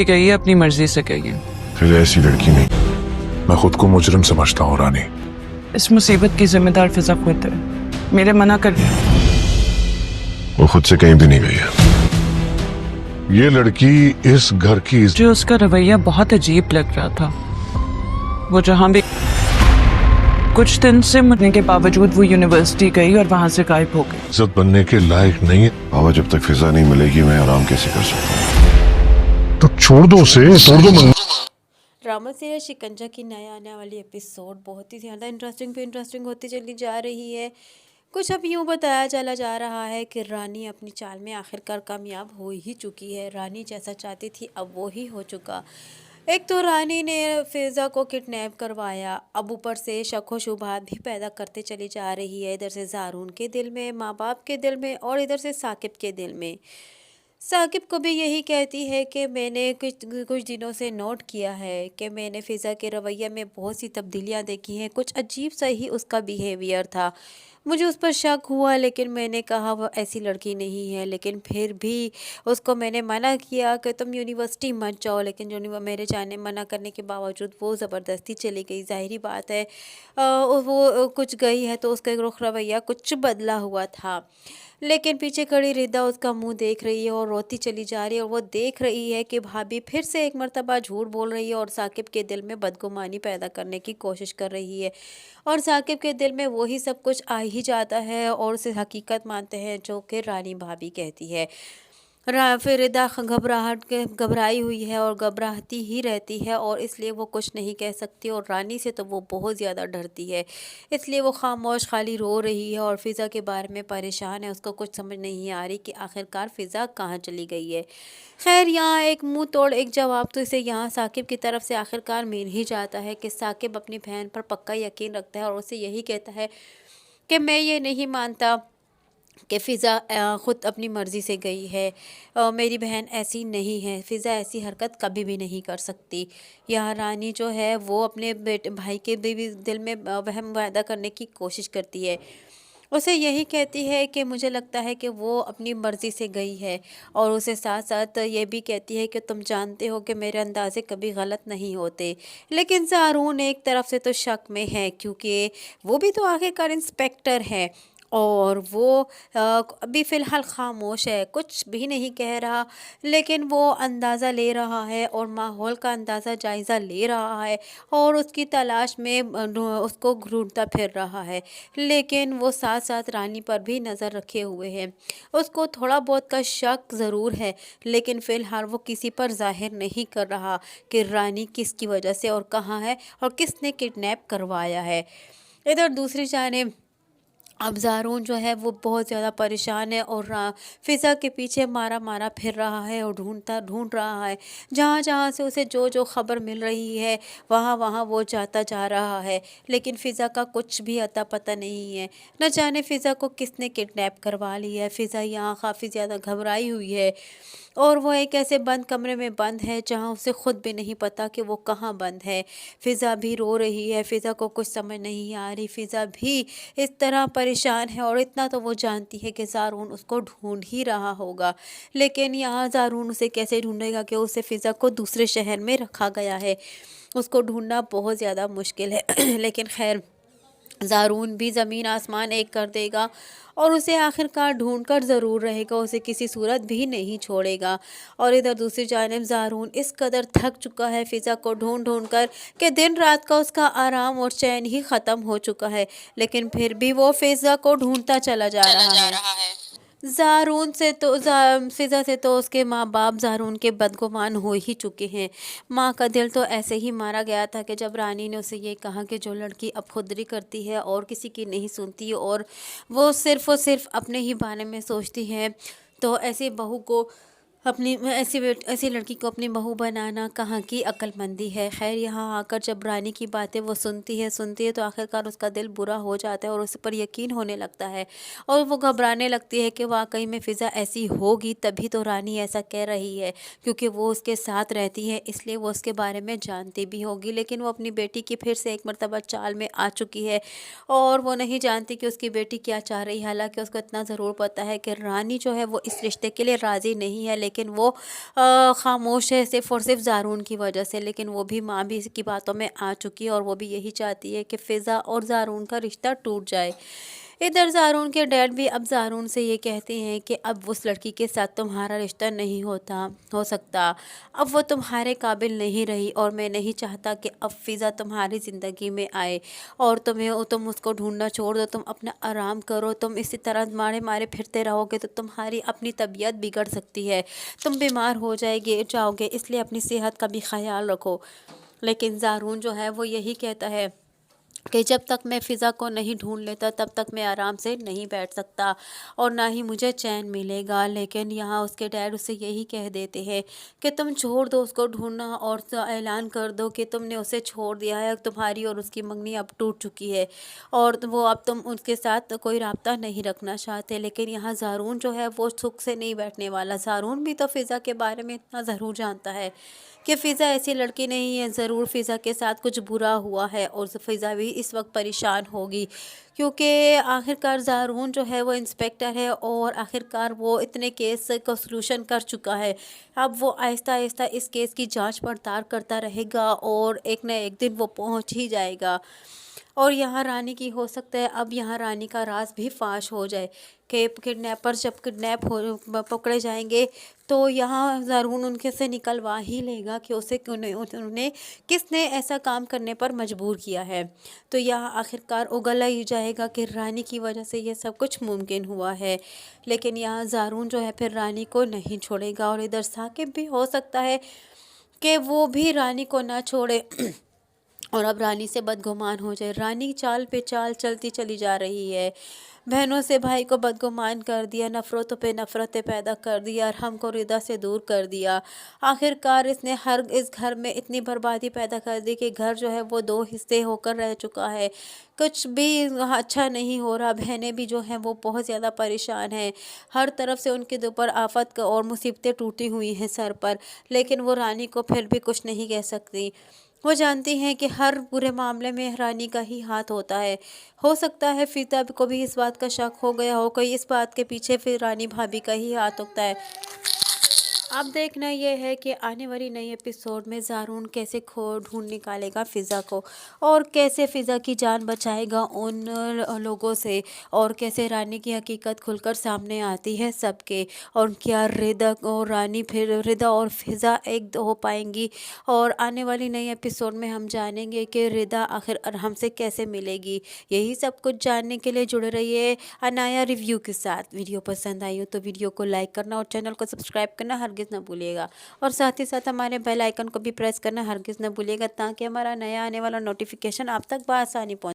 गई है, अपनी मर्जी से गई है। फिर ऐसी लड़की नहीं, मैं खुद को मुजरिम समझता हूँ रानी। इस मुसीबत की जिम्मेदार फिजा खुद है। मेरे मना कर वो खुद से कहीं भी नहीं गई है। ये लड़की इस घर की जो उसका रवैया बहुत अजीब लग रहा था। वो जहाँ भी कुछ दिन से मरने के बावजूद वो यूनिवर्सिटी गई और वहां से गायब हो गई। इज्जत बनने के लायक नहीं है। बाबा जब तक फिजा नहीं मिलेगी मैं आराम कैसे कर सकता हूँ? तो छोड़ दो उसे, तोड़ दो मन। ड्रामा सीरियल शिकंजा की नए आने वाली एपिसोड बहुत ही ज़्यादा इंटरेस्टिंग होती चली जा रही है। कुछ अब यूँ बताया चला जा रहा है कि रानी अपनी चाल में आखिरकार कामयाब हो ही चुकी है। रानी जैसा चाहती थी अब वो ही हो चुका। एक तो रानी ने फिजा को किडनैप करवाया, अब ऊपर से शक व शुबहात भी पैदा करते चली जा रही है। इधर से ज़ारून के दिल में, माँ बाप के दिल में, और इधर से साकिब के दिल में। साकिब को भी यही कहती है कि मैंने कुछ दिनों से नोट किया है कि मैंने फ़िज़ा के रवैये में बहुत सी तब्दीलियां देखी हैं। कुछ अजीब सा ही उसका बिहेवियर था, मुझे उस पर शक हुआ, लेकिन मैंने कहा वह ऐसी लड़की नहीं है। लेकिन फिर भी उसको मैंने मना किया कि तुम यूनिवर्सिटी मत जाओ, लेकिन मेरे जाने मना करने के बावजूद वो ज़बरदस्ती चली गई। ज़ाहिरी बात है वो कुछ गई है तो उसका रुख रवैया कुछ बदला हुआ था। लेकिन पीछे खड़ी रिदा उसका मुंह देख रही है और रोती चली जा रही है, और वो देख रही है कि भाभी फिर से एक मर्तबा झूठ बोल रही है और साकिब के दिल में बदगुमानी पैदा करने की कोशिश कर रही है। और साकिब के दिल में वही सब कुछ आ ही जाता है और उसे हकीकत मानते हैं जो कि रानी भाभी कहती है। फिर रिदा घबराई हुई है और घबराती ही रहती है, और इसलिए वो कुछ नहीं कह सकती, और रानी से तो वो बहुत ज़्यादा डरती है। इसलिए वो खामोश खाली रो रही है और फ़िज़ा के बारे में परेशान है। उसको कुछ समझ नहीं आ रही कि आखिरकार फ़िज़ा कहाँ चली गई है। खैर यहाँ एक मुंह तोड़ एक जवाब तो इसे यहाँ साकिब की तरफ से आखिरकार मिल ही जाता है कि साकिब अपनी बहन पर पक्का यकीन रखता है और उसे यही कहता है कि मैं ये नहीं मानता कि फ़िज़ा ख़ुद अपनी मर्ज़ी से गई है। मेरी बहन ऐसी नहीं है, फ़िज़ा ऐसी हरकत कभी भी नहीं कर सकती। यहाँ रानी जो है वो अपने भाई के भी दिल में वहम पैदा करने की कोशिश करती है। उसे यही कहती है कि मुझे लगता है कि वो अपनी मर्ज़ी से गई है, और उसे साथ साथ ये भी कहती है कि तुम जानते हो कि मेरे अंदाज़े कभी गलत नहीं होते। लेकिन ज़ारून एक तरफ से तो शक में है, क्योंकि वो भी तो आखिरकार इंस्पेक्टर है और वो अभी फ़िलहाल ख़ामोश है, कुछ भी नहीं कह रहा, लेकिन वो अंदाज़ा ले रहा है और माहौल का अंदाज़ा जायज़ा ले रहा है और उसकी तलाश में उसको ढूंढता फिर रहा है। लेकिन वो साथ साथ रानी पर भी नज़र रखे हुए हैं। उसको थोड़ा बहुत का शक ज़रूर है, लेकिन फ़िलहाल वो किसी पर ज़ाहिर नहीं कर रहा कि रानी किसकी वजह से और कहाँ है और किसने किडनैप करवाया है। इधर दूसरी जानिब अब ज़ारून जो है वो बहुत ज़्यादा परेशान है और फ़िज़ा के पीछे मारा फिर रहा है और ढूंढ रहा है। जहाँ जहाँ से उसे जो खबर मिल रही है वहाँ वो जाता जा रहा है, लेकिन फ़िज़ा का कुछ भी अता पता नहीं है। न जाने फ़िज़ा को किसने किडनैप करवा लिया है। फ़िज़ा यहाँ काफ़ी ज़्यादा घबराई हुई है और वो एक ऐसे बंद कमरे में बंद है जहाँ उसे ख़ुद भी नहीं पता कि वो कहाँ बंद है। फ़िज़ा भी रो रही है, फ़िज़ा को कुछ समझ नहीं आ रही। फ़िज़ा भी इस तरह परेशान है, और इतना तो वो जानती है कि ज़ारून उसको ढूंढ ही रहा होगा, लेकिन यहाँ ज़ारून उसे कैसे ढूंढेगा कि उसे फ़िज़ा को दूसरे शहर में रखा गया है। उसको ढूंढना बहुत ज़्यादा मुश्किल है लेकिन खैर ज़ारून भी ज़मीन आसमान एक कर देगा और उसे आखिरकार ढूंढ कर ज़रूर रहेगा, उसे किसी सूरत भी नहीं छोड़ेगा। और इधर दूसरी जानिब ज़ारून इस कदर थक चुका है फ़िज़ा को ढूंढ कर कि दिन रात का उसका आराम और चैन ही ख़त्म हो चुका है, लेकिन फिर भी वो फ़िज़ा को ढूंढता चला जा रहा है। ज़ारून से तो फ़िज़ा से तो उसके माँ बाप ज़ारून के बदगुमान हो ही चुके हैं। माँ का दिल तो ऐसे ही मारा गया था कि जब रानी ने उसे ये कहा कि जो लड़की अब खुदरी करती है और किसी की नहीं सुनती और वो सिर्फ़ और सिर्फ अपने ही बारे में सोचती है, तो ऐसी बहू को ऐसी लड़की को अपनी बहू बनाना कहाँ की अक्लमंदी है। खैर यहाँ आकर जब रानी की बातें वो सुनती है तो आखिरकार उसका दिल बुरा हो जाता है और उस पर यकीन होने लगता है और वो घबराने लगती है कि वाकई में फ़िज़ा ऐसी होगी, तभी तो रानी ऐसा कह रही है, क्योंकि वो उसके साथ रहती है इसलिए वो उसके बारे में जानती भी होगी। लेकिन वो अपनी बेटी की फिर से एक मरतबा चाल में आ चुकी है और वो नहीं जानती कि उसकी बेटी क्या चाह रही है। हालांकि उसको इतना ज़रूर पता है कि रानी जो है वो इस रिश्ते के लिए राज़ी नहीं है, लेकिन वो खामोश है सिर्फ़ और सिर्फ ज़ारून की वजह से। लेकिन वो भी माँ भी इसकी बातों में आ चुकी है और वो भी यही चाहती है कि फ़िज़ा और ज़ारून का रिश्ता टूट जाए। इधर ज़ारून के डैड भी अब ज़ारून से ये कहते हैं कि अब उस लड़की के साथ तुम्हारा रिश्ता नहीं हो सकता, अब वो तुम्हारे काबिल नहीं रही और मैं नहीं चाहता कि अब फ़िज़ा तुम्हारी ज़िंदगी में आए और तुम उसको ढूंढना छोड़ दो, तुम अपना आराम करो। तुम इसी तरह मारे मारे फिरते रहोगे तो तुम्हारी अपनी तबीयत बिगड़ सकती है, तुम बीमार हो जाओगे, इसलिए अपनी सेहत का भी ख्याल रखो। लेकिन ज़ारून जो है वो यही कहता है कि जब तक मैं फ़िज़ा को नहीं ढूंढ लेता तब तक मैं आराम से नहीं बैठ सकता और ना ही मुझे चैन मिलेगा। लेकिन यहाँ उसके डैड उसे यही कह देते हैं कि तुम छोड़ दो उसको ढूंढना और ऐलान कर दो कि तुमने उसे छोड़ दिया है, तुम्हारी और उसकी मंगनी अब टूट चुकी है और वो अब तुम उसके साथ कोई राब्ता नहीं रखना चाहते। लेकिन यहाँ ज़ारून जो है वो सुख से नहीं बैठने वाला। ज़ारून भी तो फ़िज़ा के बारे में इतना ज़रूर जानता है कि फ़िज़ा ऐसी लड़की नहीं है, ज़रूर फ़िज़ा के साथ कुछ बुरा हुआ है और फ़िज़ा भी इस वक्त परेशान होगी क्योंकि आखिरकार ज़ारून जो है वो इंस्पेक्टर है और आखिरकार वो इतने केस का सलूशन कर चुका है। अब वो आहिस्ता आहिस्ता इस केस की जांच पड़ताल करता रहेगा और एक न एक दिन वो पहुंच ही जाएगा। और यहाँ रानी की हो सकता है अब यहाँ रानी का राज भी फाश हो जाए कि किडनैपर जब पकड़े जाएंगे तो यहाँ ज़ारून उनके से निकलवा ही लेगा कि उन्हें किसने ऐसा काम करने पर मजबूर किया है। तो यहाँ आखिरकार उगला ही जाएगा कि रानी की वजह से ये सब कुछ मुमकिन हुआ है। लेकिन यहाँ ज़ारून जो है फिर रानी को नहीं छोड़ेगा और इधर साकिब भी हो सकता है कि वो भी रानी को ना छोड़े और अब रानी से बदगुमान हो जाए। रानी चाल पे चाल चलती चली जा रही है, बहनों से भाई को बदगुमान कर दिया, नफ़रतों पे नफ़रतें पैदा कर दिया और हमको रिदा से दूर कर दिया। आखिरकार इसने इस घर में इतनी बर्बादी पैदा कर दी कि घर जो है वो 2 हिस्से होकर रह चुका है, कुछ भी अच्छा नहीं हो रहा। बहनें भी जो हैं वो बहुत ज़्यादा परेशान हैं, हर तरफ से उनके ऊपर आफत और मुसीबतें टूटी हुई हैं सर पर। लेकिन वो रानी को फिर भी कुछ नहीं कह सकती। वो जानती हैं कि हर बुरे मामले में रानी का ही हाथ होता है। हो सकता है फ़िज़ा को भी इस बात का शक हो गया हो कि इस बात के पीछे फिर रानी भाभी का ही हाथ होता है। अब देखना ये है कि आने वाली नई एपिसोड में ज़ारून कैसे ढूंढ निकालेगा फ़िज़ा को और कैसे फ़िज़ा की जान बचाएगा उन लोगों से और कैसे रानी की हकीकत खुलकर सामने आती है सबके। और क्या रिदा और रानी फिर रिदा और फ़िज़ा एक हो पाएंगी। और आने वाली नई एपिसोड में हम जानेंगे कि रिदा आखिर हमसे कैसे मिलेगी। यही सब कुछ जानने के लिए जुड़े रहिए अनाया रिव्यू के साथ। वीडियो पसंद आई हो तो वीडियो को लाइक करना और चैनल को सब्सक्राइब करना हरगिज़ ना भूलिएगा और साथ ही साथ हमारे बेल आइकन को भी प्रेस करना हरगिज़ ना भूलिएगा ताकि हमारा नया आने वाला नोटिफिकेशन आप तक बआसानी पहुंचे।